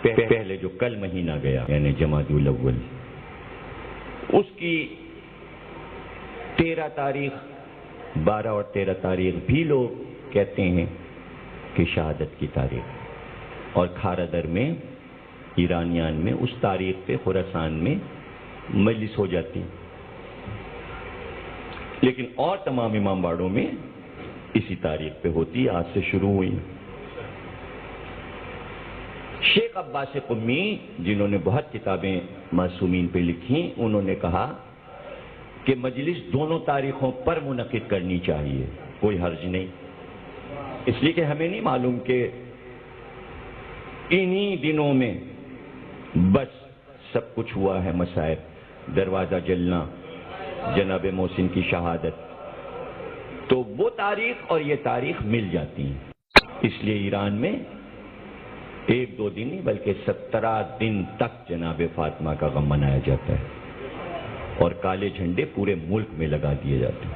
پہلے جو کل مہینہ گیا یعنی جمادی الاول، اس کی 13 تاریخ 12 اور 13 تاریخ بھی لوگ کہتے ہیں کہ شہادت کی تاریخ، اور کھارادر میں ایرانیان میں اس تاریخ پہ خراسان میں مجلس ہو جاتی، لیکن اور تمام امام باڑوں میں اسی تاریخ پہ ہوتی، آج سے شروع ہوئی۔ شیخ عباس قمی جنہوں نے بہت کتابیں معصومین پہ لکھی، انہوں نے کہا کہ مجلس دونوں تاریخوں پر منعقد کرنی چاہیے، کوئی حرج نہیں، اس لیے کہ ہمیں نہیں معلوم کہ انہی دنوں میں بس سب کچھ ہوا ہے مصائب، دروازہ جلنا، جناب محسن کی شہادت، تو وہ تاریخ اور یہ تاریخ مل جاتی ہیں، اس لیے ایران میں 1-2 دن نہیں بلکہ 17 دن تک جناب فاطمہ کا غم منایا جاتا ہے، اور کالے جھنڈے پورے ملک میں لگا دیے جاتے ہیں،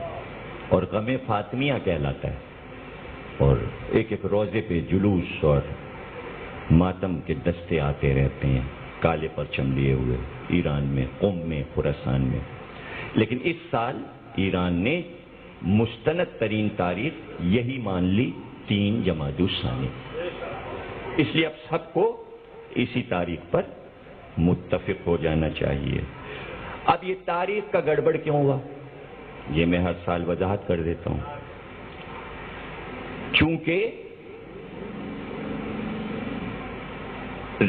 اور غم فاطمیہ کہلاتا ہے، اور ایک ایک روزے پہ جلوس اور ماتم کے دستے آتے رہتے ہیں کالے پرچم لیے ہوئے، ایران میں، قم میں، خراسان میں۔ لیکن اس سال ایران نے مستند ترین تاریخ یہی مان لی، 3 جمادی الثانی، اس لیے اب سب کو اسی تاریخ پر متفق ہو جانا چاہیے۔ اب یہ تاریخ کا گڑبڑ کیوں ہوا، یہ میں ہر سال وضاحت کر دیتا ہوں۔ چونکہ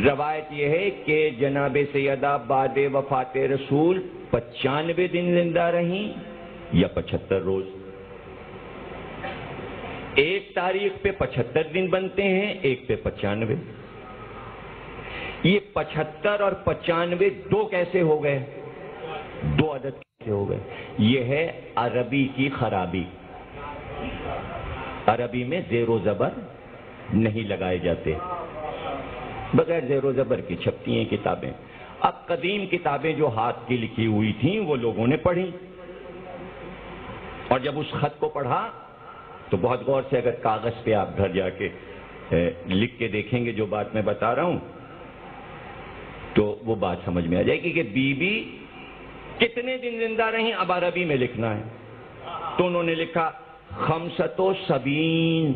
روایت یہ ہے کہ جناب سیدہ بعد وفات رسول 95 دن زندہ رہیں یا 75 روز، ایک تاریخ پہ 75 دن بنتے ہیں، ایک پہ 95۔ یہ 75 اور 95 دو کیسے ہو گئے، 2 عدد کیسے ہو گئے؟ یہ ہے عربی کی خرابی، عربی میں زیر و زبر نہیں لگائے جاتے، بغیر زیر و زبر کی چھپتی ہیں کتابیں۔ اب قدیم کتابیں جو ہاتھ کی لکھی ہوئی تھیں وہ لوگوں نے پڑھی، اور جب اس خط کو پڑھا تو بہت غور سے، اگر کاغذ پہ آپ گھر جا کے لکھ کے دیکھیں گے جو بات میں بتا رہا ہوں تو وہ بات سمجھ میں آ جائے گی کہ بی بی کتنے دن زندہ رہیں، اب عربی میں لکھنا ہے، تو انہوں نے لکھا 75۔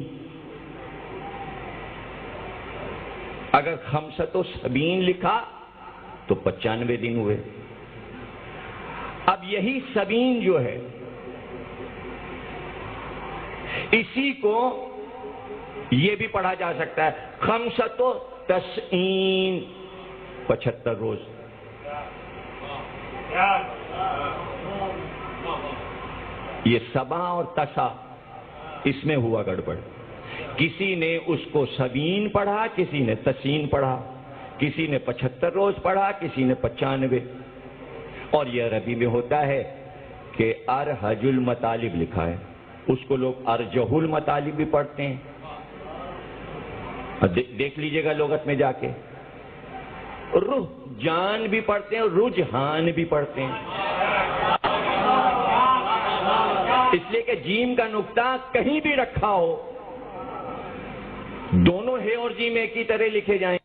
اگر 75 لکھا تو 95 دن ہوئے۔ اب یہی 70 جو ہے، اسی کو یہ بھی پڑھا جا سکتا ہے 95، 75 روز۔ یہ سبا اور تسا، اس میں ہوا گڑبڑ، کسی نے اس کو 70 پڑھا، کسی نے تسین پڑھا، کسی نے 75 روز پڑھا، کسی نے 95۔ اور یہ عربی میں ہوتا ہے کہ ارحج المطالب لکھا ہے، اس کو لوگ ارجح المطالب بھی پڑھتے ہیں، دیکھ لیجئے گا لغت میں جا کے، رجحان بھی پڑھتے ہیں، رجحان بھی پڑھتے ہیں، اس لیے کہ جیم کا نقطہ کہیں بھی رکھا ہو، دونوں ہے اور جیم ایک ہی طرح لکھے جائیں،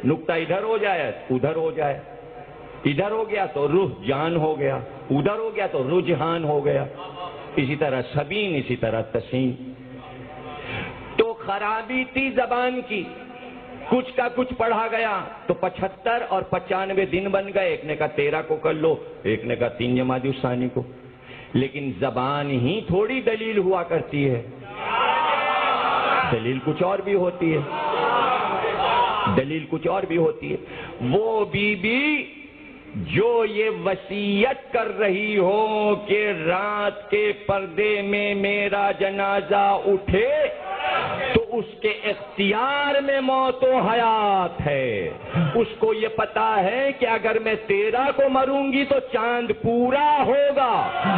نقطہ ادھر ہو جائے ادھر ہو جائے، ادھر ہو گیا تو رجحان ہو گیا، ادھر ہو گیا تو رجحان ہو گیا، اسی طرح 70، اسی طرح تسین۔ تو خرابی تھی زبان کی، کچھ کا کچھ پڑھا گیا تو 75 اور 95 دن بن گئے، ایک نے کہا 13 کو کر لو، ایک نے کہا 3 جمادی الثانی کو، لیکن زبان ہی تھوڑی دلیل ہوا کرتی ہے، دلیل کچھ اور بھی ہوتی ہے، دلیل کچھ اور بھی ہوتی ہے۔ وہ بی بی جو یہ وصیت کر رہی ہو کہ رات کے پردے میں میرا جنازہ اٹھے، تو اس کے اختیار میں موت و حیات ہے، اس کو یہ پتا ہے کہ اگر میں 13 کو مروں گی تو چاند پورا ہوگا،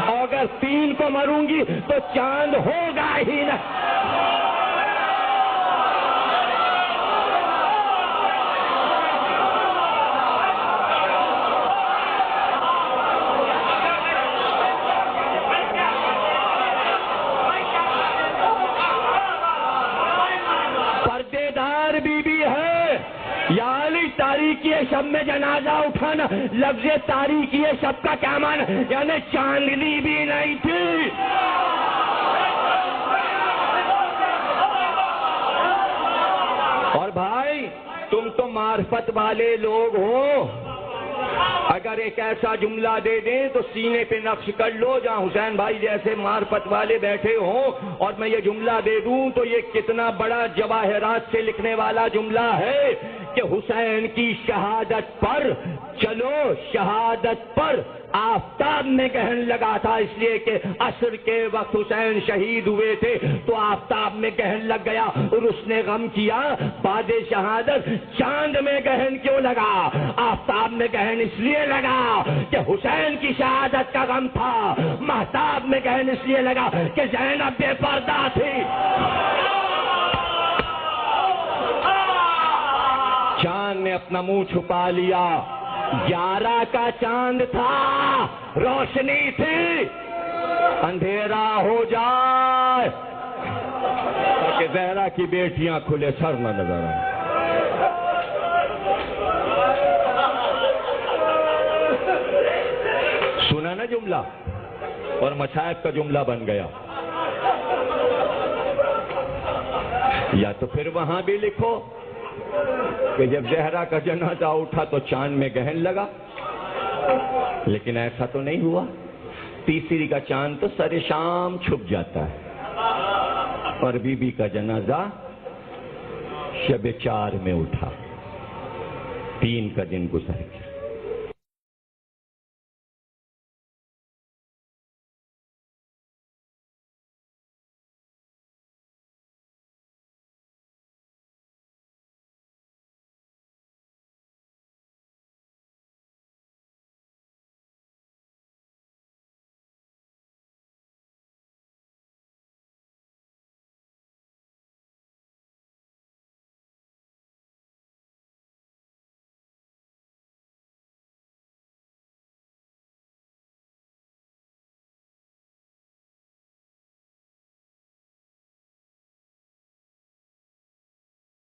اور اگر 3 کو مروں گی تو چاند ہوگا ہی نہ۔ بی بی ہے یا علی بھائی تاریکی شب میں جنازہ اٹھانا، لفظ تاریکی شب کا کیا معنی؟ یعنی چاندنی بھی نہیں تھی۔ اور بھائی تم تو معرفت والے لوگ ہو، اگر ایک ایسا جملہ دے دیں تو سینے پہ نقش کر لو، جہاں حسین بھائی جیسے معرفت والے بیٹھے ہوں اور میں یہ جملہ دے دوں تو یہ کتنا بڑا جواہرات سے لکھنے والا جملہ ہے کہ حسین کی شہادت پر، چلو شہادت پر آفتاب میں گہن لگا تھا، اس لیے کہ عصر کے وقت حسین شہید ہوئے تھے تو آفتاب میں گہن لگ گیا اور اس نے غم کیا۔ بعد شہادت چاند میں گہن کیوں لگا؟ آفتاب میں گہن اس لیے لگا کہ حسین کی شہادت کا غم تھا، مہتاب میں گہن اس لیے لگا کہ زینب بے پردہ تھی۔ چاند نے اپنا منہ چھپا لیا، 11 کا چاند تھا، روشنی تھی، اندھیرا ہو جائے تاکہ زہرا کی بیٹیاں کھلے سر نہ نظر آئیں۔ سنا نا جملہ، اور مصائب کا جملہ بن گیا۔ یا تو پھر وہاں بھی لکھو کہ جب زہرا کا جنازہ اٹھا تو چاند میں گہن لگا، لیکن ایسا تو نہیں ہوا۔ تیسری کا چاند تو سر شام چھپ جاتا ہے، اور بی بی کا جنازہ شب 4 میں اٹھا، 3 کا دن گزر گیا۔